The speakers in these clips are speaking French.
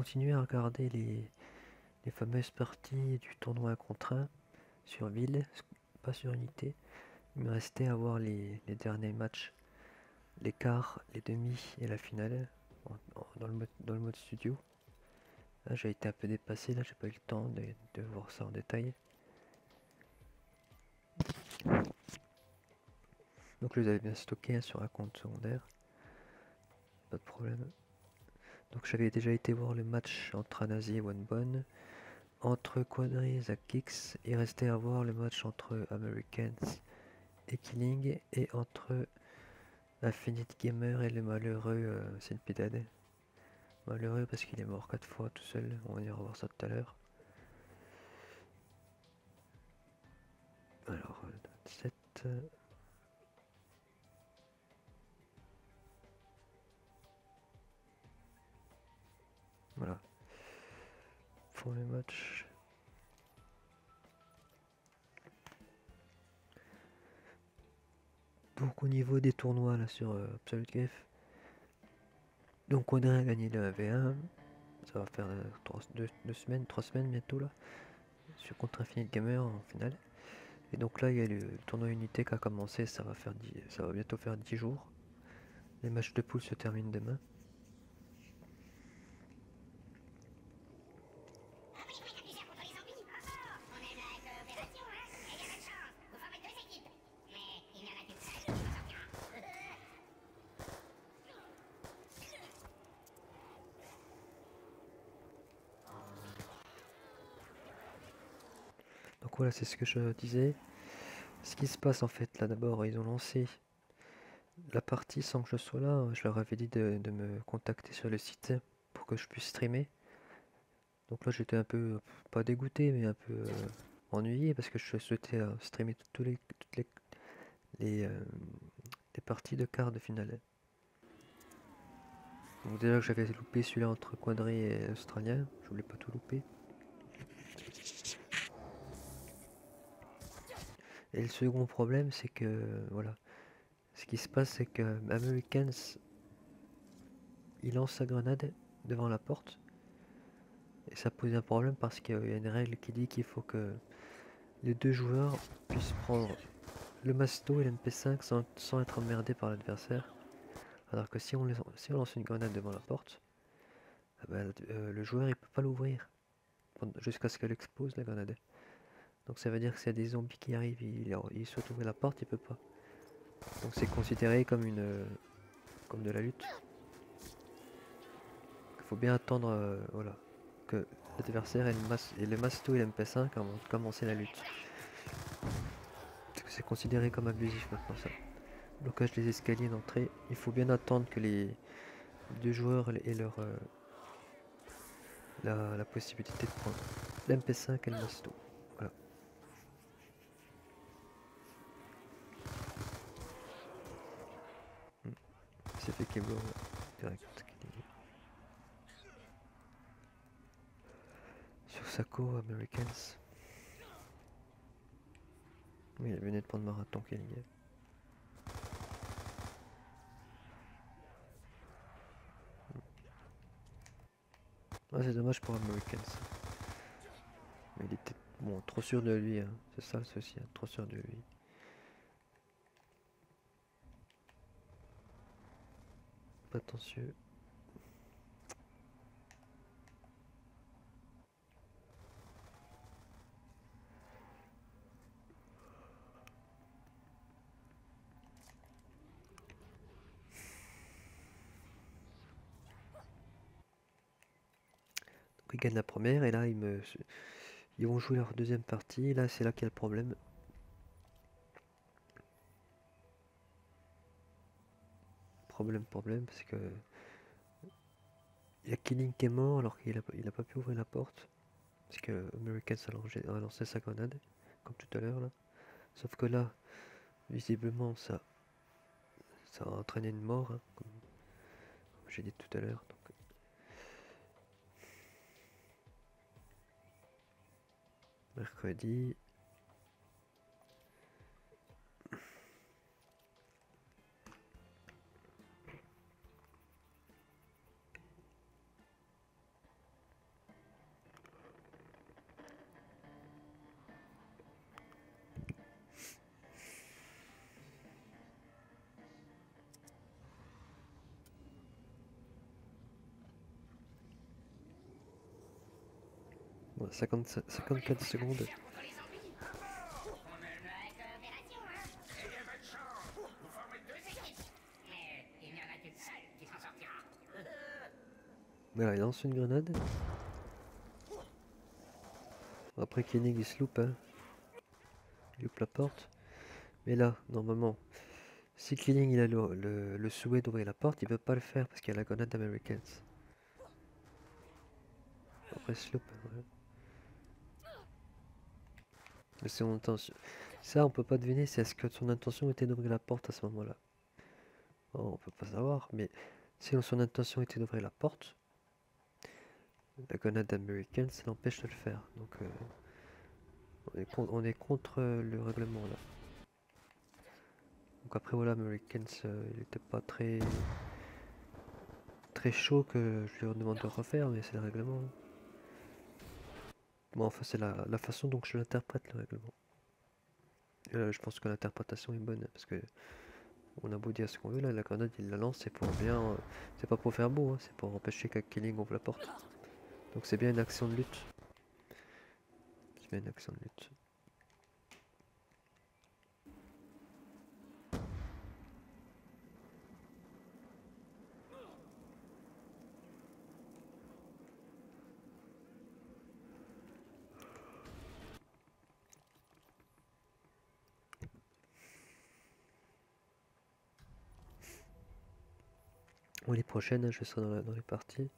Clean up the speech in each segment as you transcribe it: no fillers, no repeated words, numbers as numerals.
continué à regarder les fameuses parties du tournoi 1 contre 1 sur ville, pas sur unité. Il me restait à voir les derniers matchs, les quarts, les demi et la finale dans le mode studio. Là, j'ai été un peu dépassé, là j'ai pas eu le temps de voir ça en détail. Donc je les avais bien stockés hein, sur un compte secondaire, pas de problème. Donc j'avais déjà été voir le match entre Anazi et Wanbon, entre Quadri et Zakix. Il restait à voir le match entre Americans et Killing et entre Infinite Gamer et le malheureux Synpidad. Malheureux parce qu'il est mort 4 fois tout seul, on va y revoir ça tout à l'heure. Alors, 27... Voilà. Pour le match. Donc au niveau des tournois là sur Absolute Gref. Donc on a gagné le V1. Ça va faire 3 semaines bientôt là. Sur contre Infinite Gamer en finale. Et donc là il y a le tournoi Unité qui a commencé, ça va bientôt faire 10 jours. Les matchs de poule se terminent demain. Donc voilà, c'est ce que je disais. Ce qui se passe en fait là, d'abord ils ont lancé la partie sans que je sois là. Je leur avais dit de me contacter sur le site pour que je puisse streamer. Donc là j'étais un peu, pas dégoûté, mais un peu ennuyé parce que je souhaitais streamer toutes les, euh, les parties de quart de finale. Donc déjà que j'avais loupé celui-là entre Quadri et Australien, je voulais pas tout louper. Et le second problème c'est que voilà, ce qui se passe c'est que Americans il lance sa grenade devant la porte et ça pose un problème parce qu'il y a une règle qui dit qu'il faut que les deux joueurs puissent prendre le masto et l'MP5 sans être emmerdés par l'adversaire. Alors que si on lance une grenade devant la porte, le joueur il peut pas l'ouvrir jusqu'à ce qu'elle explose la grenade. Donc ça veut dire que s'il y a des zombies qui arrivent, il souhaite ouvrir la porte, il peut pas. Donc c'est considéré comme comme de la lutte. Il faut bien attendre voilà, que l'adversaire ait le masto et l'MP5 avant de commencer la lutte. C'est considéré comme abusif maintenant ça. Blocage des escaliers d'entrée. Il faut bien attendre que les deux joueurs aient la possibilité de prendre l'MP5 et le masto. Voilà. C'est fait Keblo direct. Sur Sako, Americans. Oui, il venait de prendre marathon Kelly. Ah, c'est dommage pour Americans. Mais il était bon, trop sûr de lui. Hein. C'est ça le souci, hein. Trop sûr de lui. Pas attention. Donc ils gagnent la première et là ils vont jouer leur deuxième partie. Et là c'est là qu'il y a le problème. Problème parce que il y a Killing qui est mort alors qu'il a pas pu ouvrir la porte. Parce que Americans a lancé sa grenade, comme tout à l'heure là. Sauf que là, visiblement ça a entraîné une mort, hein, comme j'ai dit tout à l'heure. Mercredi. Ouais, 54 secondes. Voilà, il lance une grenade. Après Koenig il se loupe, hein. Il loupe la porte. Mais là, normalement, si Killing il a le souhait d'ouvrir la porte, il veut pas le faire parce qu'il y a la grenade d'Americans. Après Sloop, ouais. Mais c'est son intention. Ça, on peut pas deviner, c'est est-ce que son intention était d'ouvrir la porte à ce moment-là. Oh, on peut pas savoir, mais si son intention était d'ouvrir la porte, la grenade d'Americans, ça l'empêche de le faire. Donc, on est contre le règlement là. Donc après voilà, Americans, il était pas très chaud que je lui demande de refaire, mais c'est le règlement. Bon, enfin, c'est la façon dont je l'interprète, le règlement. Je pense que l'interprétation est bonne, parce que on a beau dire ce qu'on veut, là, la grenade, il la lance, c'est pour bien... c'est pas pour faire beau, hein, c'est pour empêcher qu'un Killing ouvre la porte. Donc c'est bien une action de lutte. C'est bien une action de lutte. Bon, les prochaines, hein, je serai dans les parties.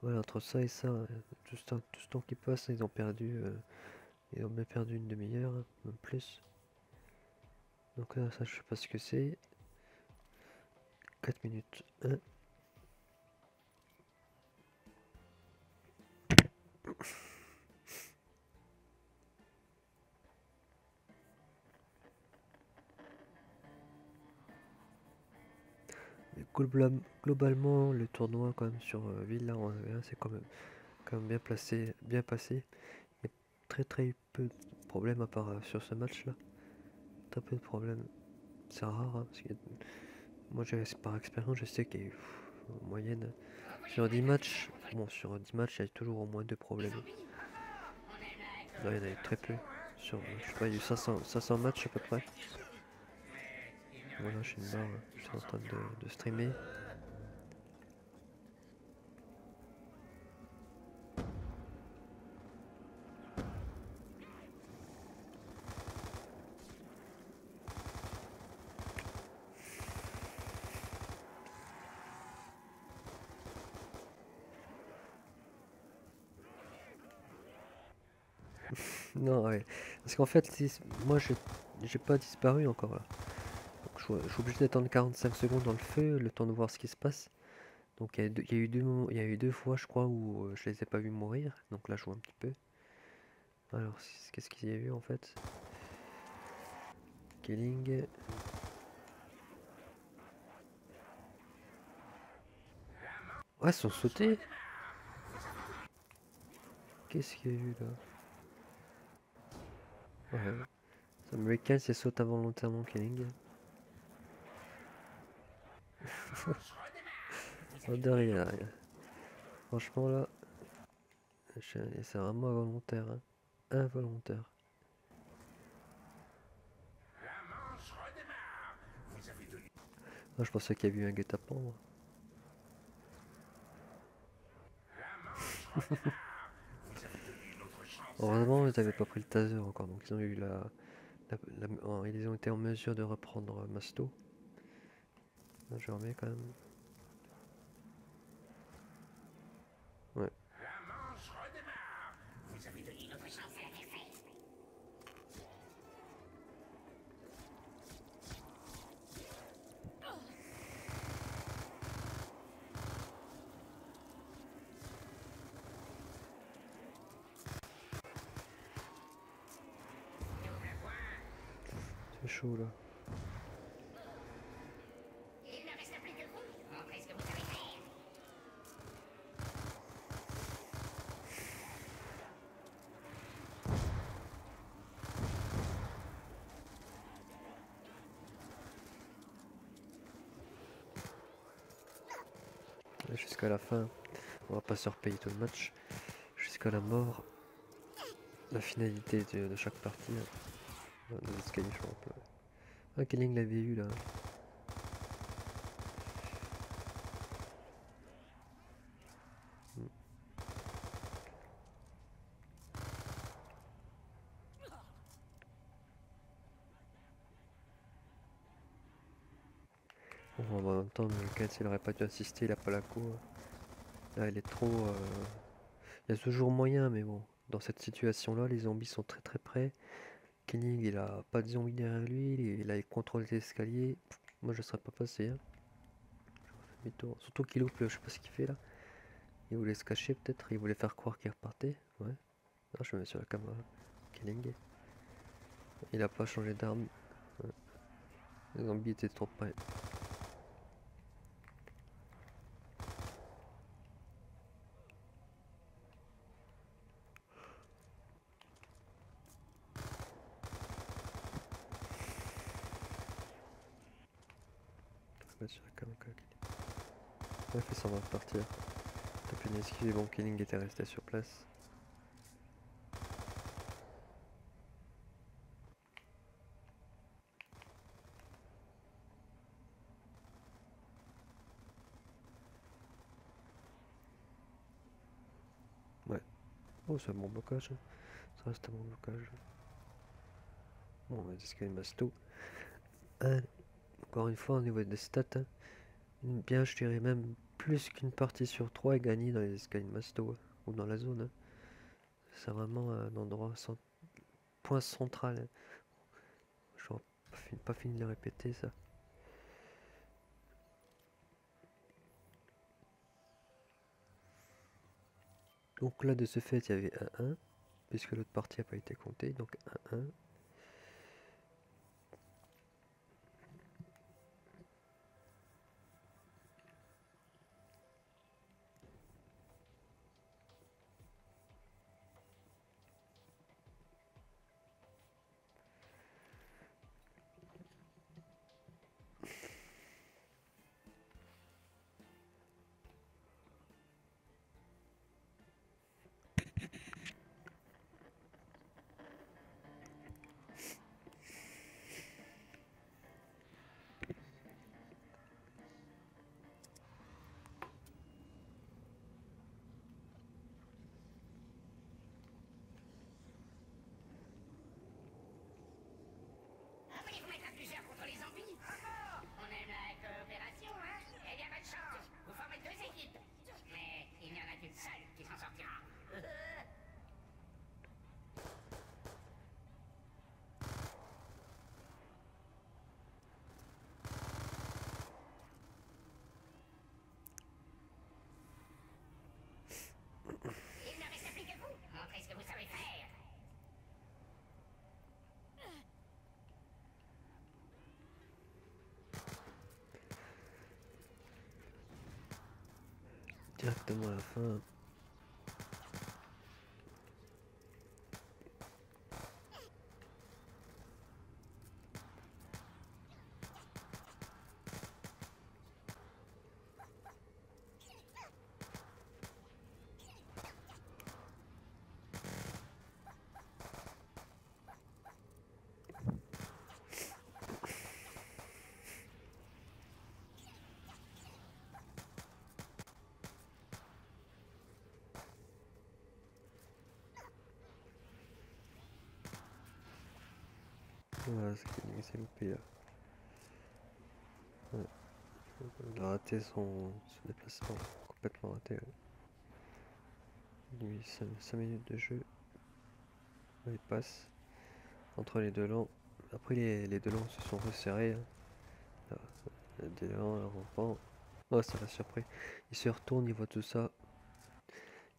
Voilà, entre ça et ça, tout ce temps qui passe, ils ont bien perdu une demi-heure, hein, même plus. Donc là, ça, je sais pas ce que c'est. 4 minutes. Hein. Mais globalement, le tournoi quand même sur Villa en 1v1, c'est quand même bien passé. Il y a très peu de problèmes à part sur ce match-là. Très peu de problèmes. C'est rare, hein, parce que moi, par expérience, je sais qu'il y a en moyenne sur 10 matchs. Bon, sur 10 matchs, il y a toujours au moins 2 problèmes. Là, il y en a eu très peu. Sur, je sais pas, il y a eu 500 matchs à peu près. Voilà, j'ai une barre, je suis en train de streamer. Non, ouais. Parce qu'en fait, moi, j'ai pas disparu encore là. Donc, je suis obligé d'attendre 45 secondes dans le feu, le temps de voir ce qui se passe. Donc, il y a eu il y a eu 2 fois, je crois, où je les ai pas vus mourir. Donc là, je vois un petit peu. Alors, qu'est-ce qu'il y a eu en fait? Killing. Ouais, ils sont sautés. Qu'est-ce qu'il y a eu là? Ouais. American, c'est saute involontairement Killing. Oh, de rien. Franchement là, c'est vraiment involontaire. Hein. Involontaire. Moi, je pensais qu'il y avait eu un guet-apens. Moi. Heureusement, ils n'avaient pas pris le taser encore, donc ils ont eu ils ont été en mesure de reprendre Masto. Là, je remets quand même. Ouais. C'est chaud là. jusqu'à la fin. On va pas se repayer tout le match. Jusqu'à la mort. La finalité de chaque partie. Des escaliers, je me rappelle. Ah, Kelling l'avait eu là. Bon, en même temps, Lucas, il aurait pas dû assister, il a pas la cour. Là, il est trop. Il y a toujours moyen, mais bon. Dans cette situation-là, les zombies sont très très près. Kenning, il a pas de zombies derrière lui, il a contrôle des escaliers. Moi, je serais pas passé. Hein. Surtout qu'il loupe, je sais pas ce qu'il fait là. Il voulait se cacher peut-être, il voulait faire croire qu'il repartait. Ouais. Ah, je me mets sur la caméra. Kenning. Il a pas changé d'arme. Ouais. Les zombies étaient trop près. Sur la caméra. Il fait semblant de partir. T'as pu l'esquiver, bon, Kenning était resté sur place. Ouais. Oh, c'est un bon blocage. Ça reste un bon blocage. Bon, on va escaliers masto. Encore une fois, au niveau des stats, hein, bien, je dirais même plus qu'une partie sur 3 est gagnée dans les escaliers masto ou dans la zone. Hein. C'est vraiment un endroit point central. Hein. Je n'ai pas fini de le répéter ça. Donc là, de ce fait, il y avait 1-1, puisque l'autre partie n'a pas été comptée. Donc 1-1. Directement à la fin. Voilà, c'est loupé là. Ouais. Il a raté son déplacement, complètement raté. Ouais. 5 minutes de jeu. Il passe entre les deux lands. Après, les deux lands se sont resserrés. Hein. Là, des lands, un rampant. Oh, ça l'a surpris. Il se retourne, il voit tout ça.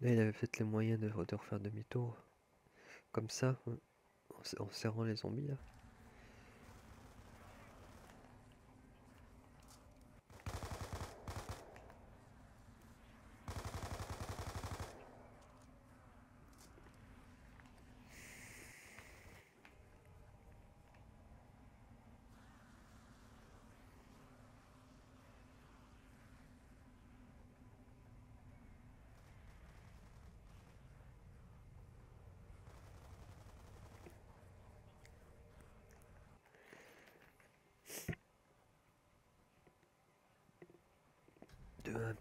Là, il avait peut-être les moyens de refaire demi-tour. Comme ça, hein, en serrant les zombies là.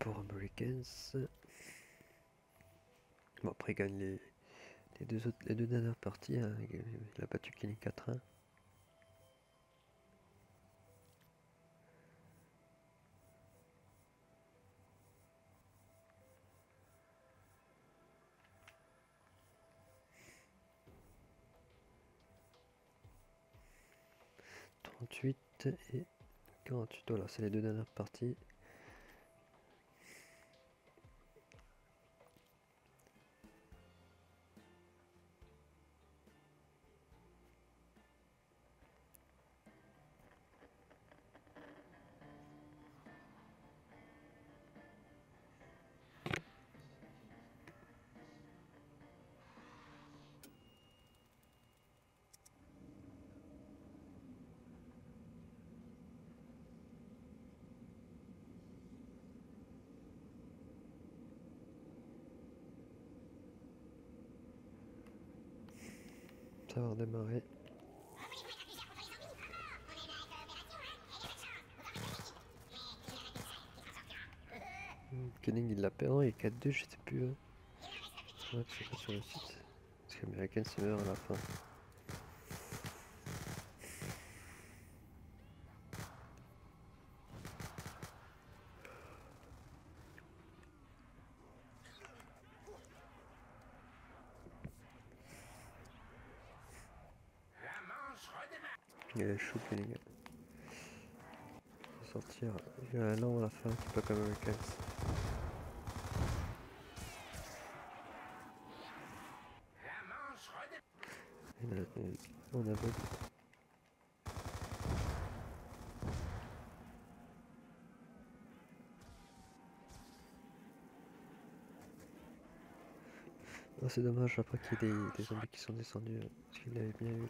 pour Americans. Bon, après, il gagne les deux dernières parties. Hein. Il a battu Kenny 4-1. Et 48, voilà, c'est les deux dernières parties. Ça va redémarrer. Kenning il l'a perdu, il est 4-2, je sais plus. Hein. Ouais, c'est pas sur le site. Parce qu'American se meurt à la fin. Il est chaud, Kenning. Il va sortir. Il y a un an à la fin, c'est pas comme Americans. On a aveugle. Oh, c'est dommage après qu'il y ait des zombies qui sont descendus. Parce qu'il l'avait bien eu. Là.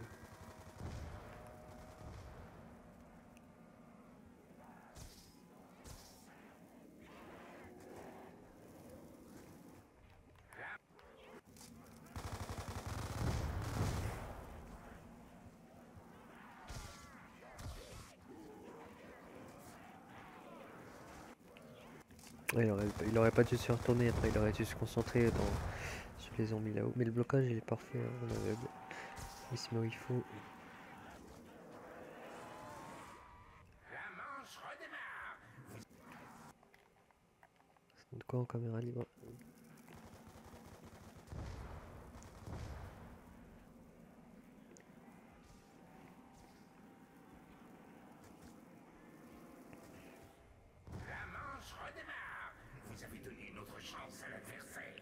Ouais, il aurait pas dû se retourner après, il aurait dû se concentrer sur les zombies là-haut. Mais le blocage il est parfait, hein, on aveugle. Il se met où il faut. De quoi en caméra libre? Vous avez donné une autre chance à l'adversaire.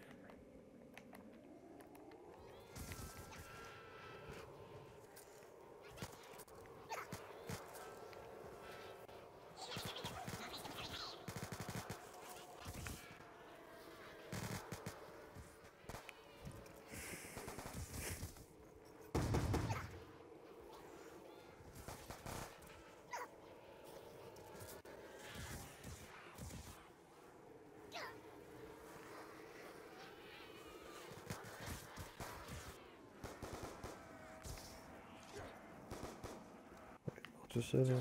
Tout seul. Hein.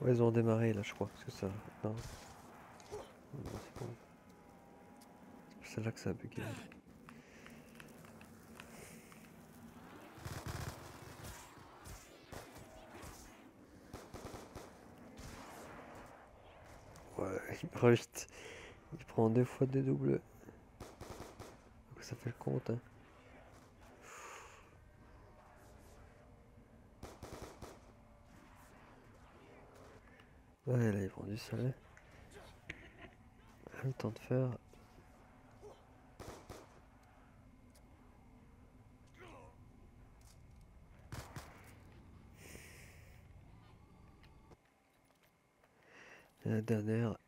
Ouais, ils ont démarré là, je crois. C'est ça. Non. Non, c'est bon. C'est là que ça a bugué. Ouais, il rejette. Il prend deux fois des doubles. Donc ça fait le compte. Hein. Ouais, là, ils prend du salé. Le temps de faire. Et la dernière.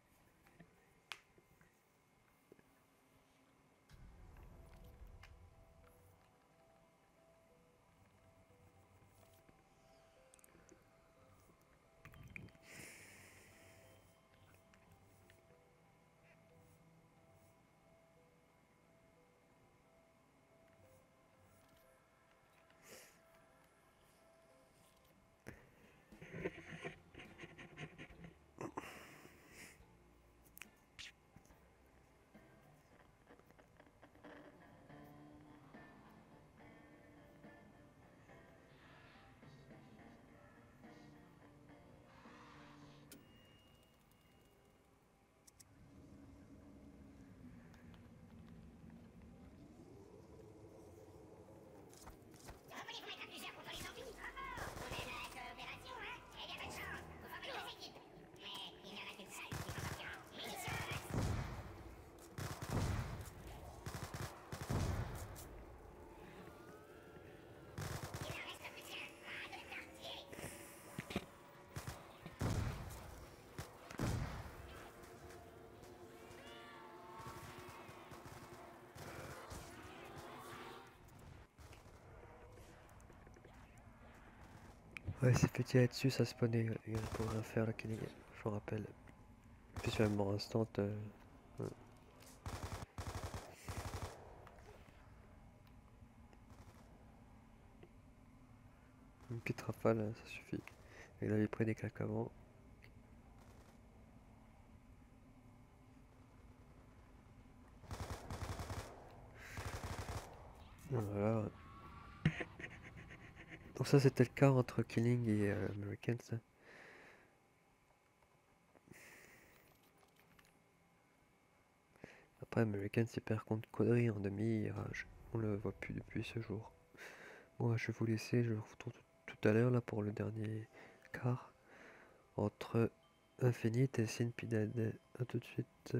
Ouais, c'est petit là-dessus, ça spawnait, il y en a pour rien faire la Killing, je me rappelle. Puis sur la mort instant, ouais. Une petite rafale, hein, ça suffit. Et là, il pris des claques avant. Voilà. Donc ça, c'était le cas entre Killing et Americans, hein. Après, Americans, il perd contre Quadri en demi-rage. On le voit plus depuis ce jour. Bon, je vais vous laisser, je vous retrouve tout à l'heure là pour le dernier quart entre Infinite et Sinpidad. A tout de suite.